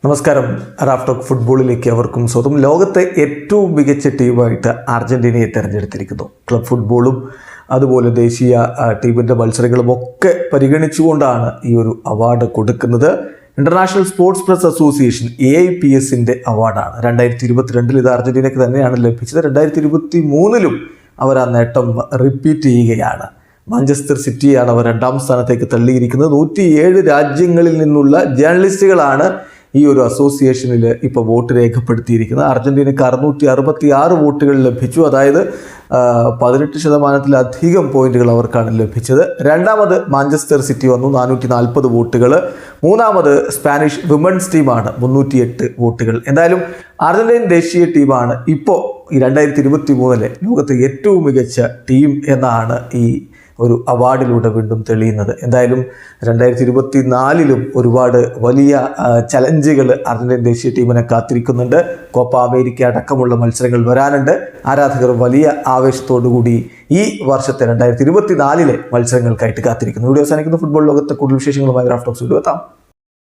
നമസ്കാരം. Raf talk ഫുട്ബോളിലേക്ക് അവർക്കും സ്വന്തം. ലോകത്തെ ഏറ്റവും മികച്ച ടീമായിട്ട് അർജന്റീനയെ തിരഞ്ഞെടുത്തിരിക്കുന്നു. ക്ലബ് ഫുട്ബോളും അതുപോലെ ദേശീയ ടീമിൻ്റെ മത്സരങ്ങളും ഒക്കെ പരിഗണിച്ചുകൊണ്ടാണ് ഈ ഒരു അവാർഡ് കൊടുക്കുന്നത്. ഇൻ്റർനാഷണൽ സ്പോർട്സ് പ്രസ് അസോസിയേഷൻ AIPSൻ്റെ അവാർഡാണ്. 2022 ഇത് അർജന്റീനയ്ക്ക് തന്നെയാണ് ലഭിച്ചത്. 2023 അവർ ആ നേട്ടം റിപ്പീറ്റ് ചെയ്യുകയാണ്. മാഞ്ചസ്റ്റർ സിറ്റിയാണ് അവർ 2ാം സ്ഥാനത്തേക്ക് തള്ളിയിരിക്കുന്നത്. 107 രാജ്യങ്ങളിൽ നിന്നുള്ള ജേർണലിസ്റ്റുകളാണ് ഈ ഒരു അസോസിയേഷനിൽ ഇപ്പോൾ വോട്ട് രേഖപ്പെടുത്തിയിരിക്കുന്നത്. അർജന്റീനയ്ക്ക് 666 വോട്ടുകൾ ലഭിച്ചു. അതായത് 18%-ലധികം പോയിന്റുകൾ അവർക്കാണ് ലഭിച്ചത്. രണ്ടാമത് മാഞ്ചസ്റ്റർ സിറ്റി വന്നു, 440 വോട്ടുകൾ. മൂന്നാമത് സ്പാനിഷ് വിമൻസ് ടീമാണ്, 308 വോട്ടുകൾ. എന്തായാലും അർജന്റീൻ ദേശീയ ടീമാണ് ഇപ്പോൾ ഈ 2023 ലോകത്തെ ഏറ്റവും മികച്ച ടീം എന്നാണ് ഈ ഒരു അവാർഡിലൂടെ വീണ്ടും തെളിയുന്നത്. എന്തായാലും 2024 ഒരുപാട് വലിയ ചലഞ്ചുകൾ അർജന്റീൻ ദേശീയ ടീമിനെ കാത്തിരിക്കുന്നുണ്ട്. കോപ്പ അമേരിക്ക അടക്കമുള്ള മത്സരങ്ങൾ വരാനുണ്ട്. ആരാധകർ വലിയ ആവേശത്തോടുകൂടി ഈ വർഷത്തെ 2024 മത്സരങ്ങൾക്കായിട്ട് കാത്തിരിക്കുന്നു. വീഡിയോ അവസാനിക്കുന്ന ഫുട്ബോൾ ലോകത്തെ കൂടുതൽ വിശേഷങ്ങളുമായി റാഫ് ടോക്സ് വീഡിയോ എത്താം.